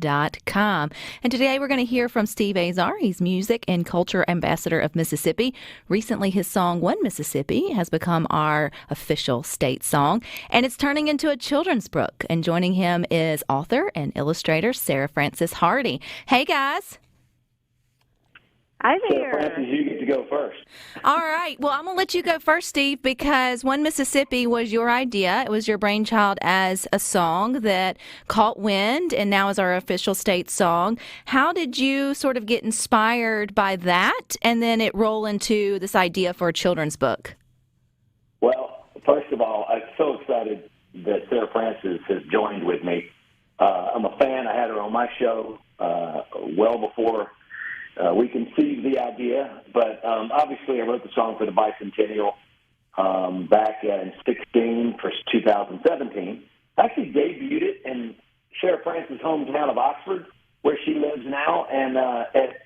Com. And today we're going to hear from Steve Azar. He's Music and Culture Ambassador of Mississippi. Recently, his song, One Mississippi, has become our official state song, and it's turning into a children's book. And joining him is author and illustrator Sarah Frances Hardy. Hey, guys. Hi there. So, Frances, you get to go first. All right. Well, I'm going to let you go first, Steve, because One Mississippi was your idea. It was your brainchild as a song that caught wind and now is our official state song. How did you sort of get inspired by that and then it roll into this idea for a children's book? Well, first of all, I'm so excited that Sarah Frances has joined with me. I'm a fan. I had her on my show well before we conceived the idea, but obviously I wrote the song for the bicentennial back in 16 for 2017. I actually debuted it in Sarah Frances' hometown of Oxford, where she lives now, and at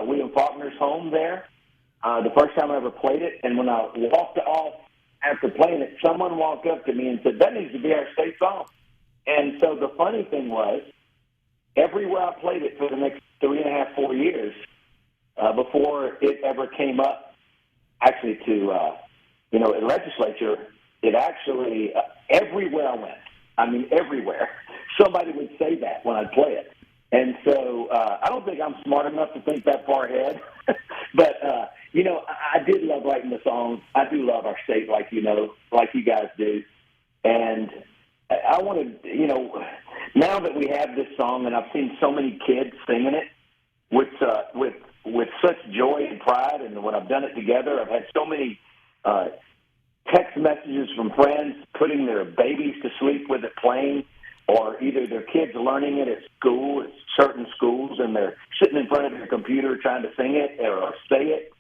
William Faulkner's home there. The first time I ever played it, and when I walked off after playing it, someone walked up to me and said, "That needs to be our state song." And so the funny thing was, everywhere I played it for the next 3.5, 4 years, before it ever came up, actually to, in legislature, it actually, everywhere I went, everywhere, somebody would say that when I'd play it. And so I don't think I'm smart enough to think that far ahead, but, I did love writing the songs. I do love our state like you guys do. And I wanted, now that we have this song, and I've seen so many kids singing it with such joy and pride, and when I've done it together, I've had so many text messages from friends putting their babies to sleep with it playing, or either their kids learning it at school, at certain schools, and they're sitting in front of their computer trying to sing it or say it.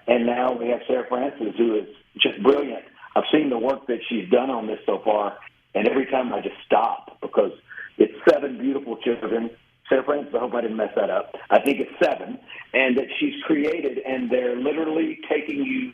And now we have Sarah Frances, who is just brilliant. I've seen the work that she's done on this so far, and every time I just stop because it's 7 beautiful children. Sarah Frances, I hope I didn't mess that up. I think it's 7, and that she's created, and they're literally taking you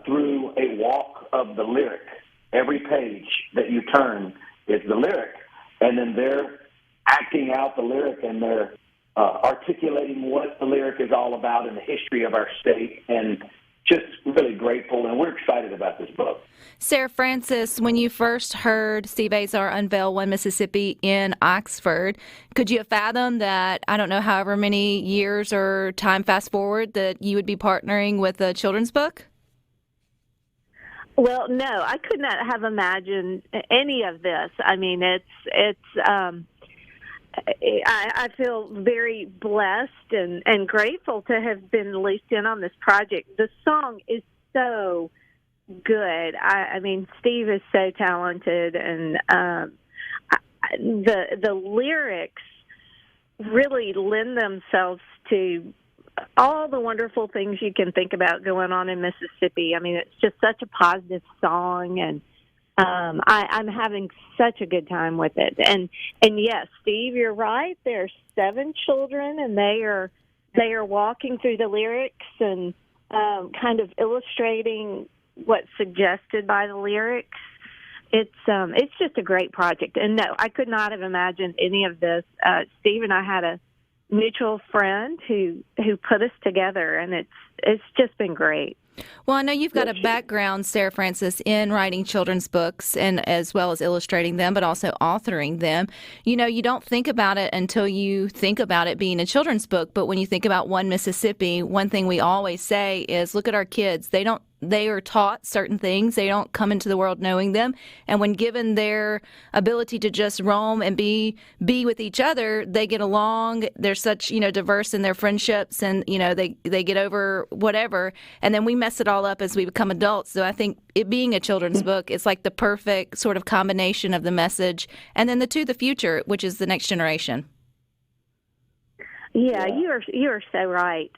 through a walk of the lyric. Every page that you turn is the lyric, and then they're acting out the lyric, and they're articulating what the lyric is all about in the history of our state, and just really grateful, and we're excited about this book. Sarah Frances, when you first heard Steve Azar unveil One Mississippi in Oxford, could you have fathomed that, I don't know, however many years or time fast forward, that you would be partnering with a children's book? Well, no, I could not have imagined any of this. I feel very blessed and grateful to have been looped in on this project. The song is so good. Steve is so talented, and the lyrics really lend themselves to all the wonderful things you can think about going on in Mississippi. It's just such a positive song, and I'm having such a good time with it. And yes, Steve, you're right. There are 7 children, and they are walking through the lyrics and kind of illustrating what's suggested by the lyrics. It's just a great project. And no, I could not have imagined any of this. Steve and I had a mutual friend who put us together, and it's just been great. Well, I know you've got a background, Sarah Frances, in writing children's books and as well as illustrating them, but also authoring them. You don't think about it until you think about it being a children's book. But when you think about One Mississippi, one thing we always say is, look at our kids. They are taught certain things. They don't come into the world knowing them. And when given their ability to just roam and be with each other, they get along. They're such, diverse in their friendships, and, they get over whatever. And then we mess it all up as we become adults. So I think it being a children's book is like the perfect sort of combination of the message and then the future, which is the next generation. Yeah, you are so right.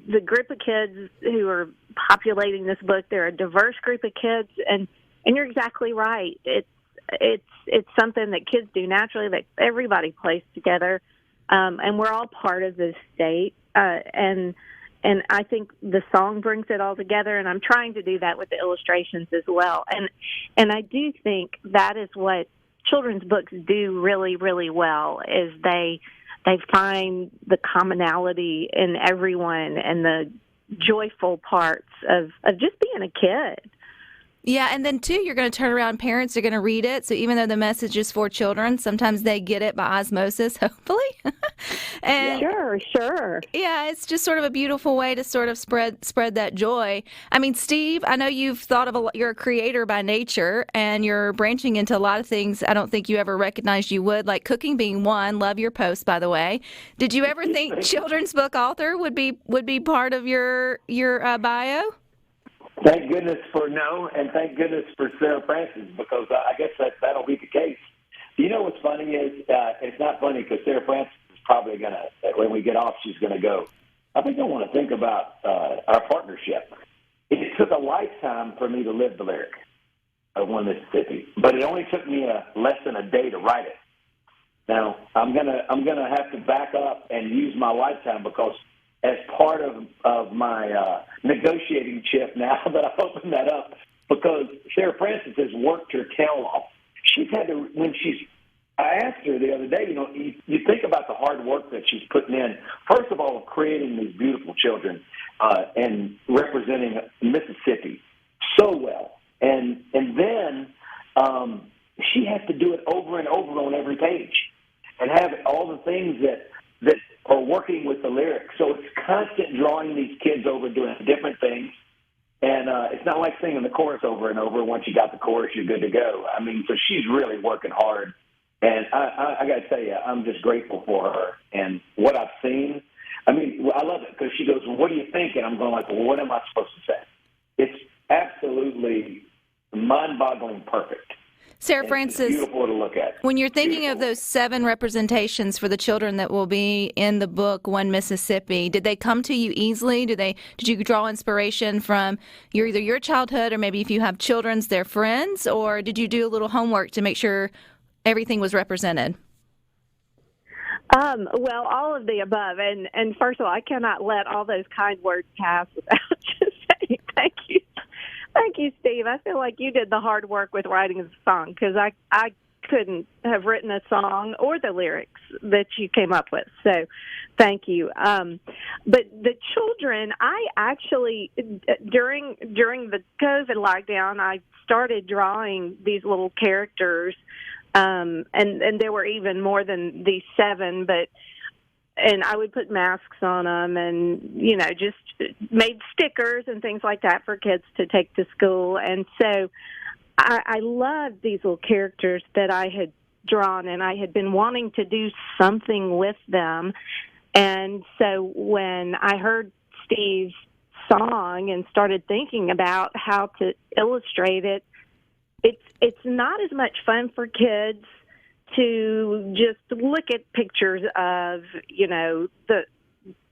The group of kids who are populating this book, they're a diverse group of kids, and you're exactly right. It's something that kids do naturally, that everybody plays together, and we're all part of this state. And I think the song brings it all together, and I'm trying to do that with the illustrations as well. And I do think that is what children's books do really, really well is they find the commonality in everyone and the joyful parts of just being a kid. Yeah, and then, too, you're going to turn around, parents are going to read it, so even though the message is for children, sometimes they get it by osmosis, hopefully. And Sure. yeah, it's just sort of a beautiful way to sort of spread that joy. I mean, Steve, I know you've thought of you're a creator by nature, and you're branching into a lot of things I don't think you ever recognized you would, like cooking being one. Love your post, by the way. Did you ever think children's book author would be part of your bio? Thank goodness for no, and thank goodness for Sarah Francis, because I guess that'll be the case. You know what's funny is, it's not funny because Sarah Francis is probably going to, when we get off, she's going to go, I think I want to think about our partnership. It took a lifetime for me to live the lyric of One Mississippi, but it only took me less than a day to write it. Now, I'm gonna have to back up and use my lifetime, because as part of my negotiating chip now that I've opened that up, because Sarah Francis has worked her tail off. She's had to, I asked her the other day, you think about the hard work that she's putting in, first of all, creating these beautiful children and representing Mississippi so well. And then she has to do it over and over on every page and have all the things that are working with the lyrics. So it's constant drawing these kids over doing different things. And it's not like singing the chorus over and over. Once you got the chorus, you're good to go. I mean, so she's really working hard. And I got to tell you, I'm just grateful for her. And what I've seen, I mean, I love it because she goes, well, what do you think? And I'm going like, well, what am I supposed to say? It's absolutely mind-boggling perfect. Sarah Francis, it's beautiful to look at. When you're thinking of those 7 representations for the children that will be in the book One Mississippi, did they come to you easily? Did you draw inspiration from either your childhood, or maybe if you have children's, their friends, or did you do a little homework to make sure everything was represented? Well, all of the above. And first of all, I cannot let all those kind words pass without just saying thank you. Thank you, Steve. I feel like you did the hard work with writing the song, because I couldn't have written a song or the lyrics that you came up with. So thank you. But the children, I actually, during the COVID lockdown, I started drawing these little characters, and there were even more than these 7, and I would put masks on them and, just made stickers and things like that for kids to take to school. And so I loved these little characters that I had drawn, and I had been wanting to do something with them. And so when I heard Steve's song and started thinking about how to illustrate it, it's not as much fun for kids to just look at pictures of, the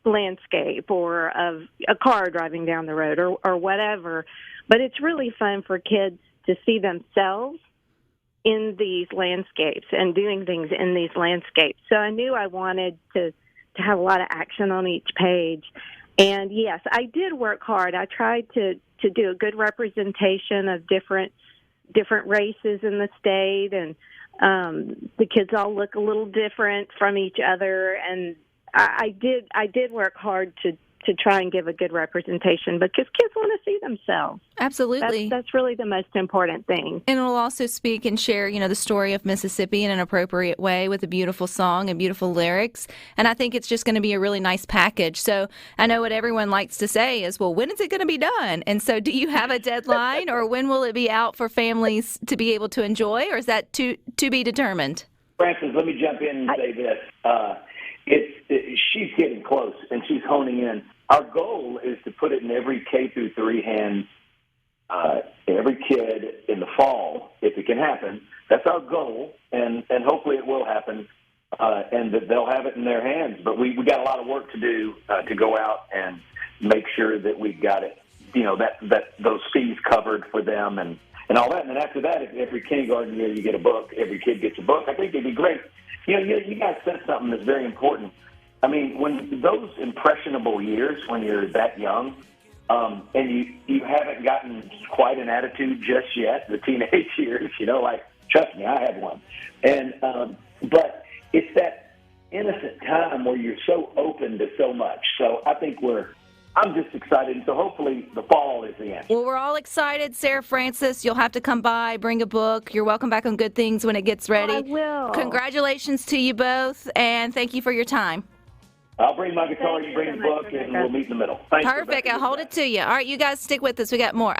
landscape or of a car driving down the road or whatever. But it's really fun for kids to see themselves in these landscapes and doing things in these landscapes. So I knew I wanted to have a lot of action on each page. And yes, I did work hard. I tried to do a good representation of different races in the state, and the kids all look a little different from each other, and I did work hard to try and give a good representation, because kids want to see themselves. Absolutely. That's really the most important thing. And it'll also speak and share, the story of Mississippi in an appropriate way with a beautiful song and beautiful lyrics. And I think it's just going to be a really nice package. So I know what everyone likes to say is, well, when is it going to be done? And so do you have a deadline, or when will it be out for families to be able to enjoy, or is that to be determined? Francis, let me jump in and say this. She's getting close, and she's honing in. Our goal is to put it in every K through 3 hands, every kid in the fall, if it can happen. That's our goal, and hopefully it will happen, and that they'll have it in their hands. But we got a lot of work to do to go out and make sure that we've got it, that those fees covered for them and all that. And then after that, if every kindergarten year you get a book, every kid gets a book, I think it'd be great. You guys said something that's very important. I mean, when those impressionable years, when you're that young, and you haven't gotten quite an attitude just yet, the teenage years, like Trust me, I have one. And but it's that innocent time where you're so open to so much. So I think I'm just excited. So hopefully the fall is the answer. Well, we're all excited, Sarah Francis. You'll have to come by, bring a book. You're welcome back on Good Things when it gets ready. I will. Congratulations to you both, and thank you for your time. I'll bring my guitar, you bring the book, and we'll meet in the middle. Thanks. Perfect. I'll hold it to you. All right, you guys stick with us. We got more.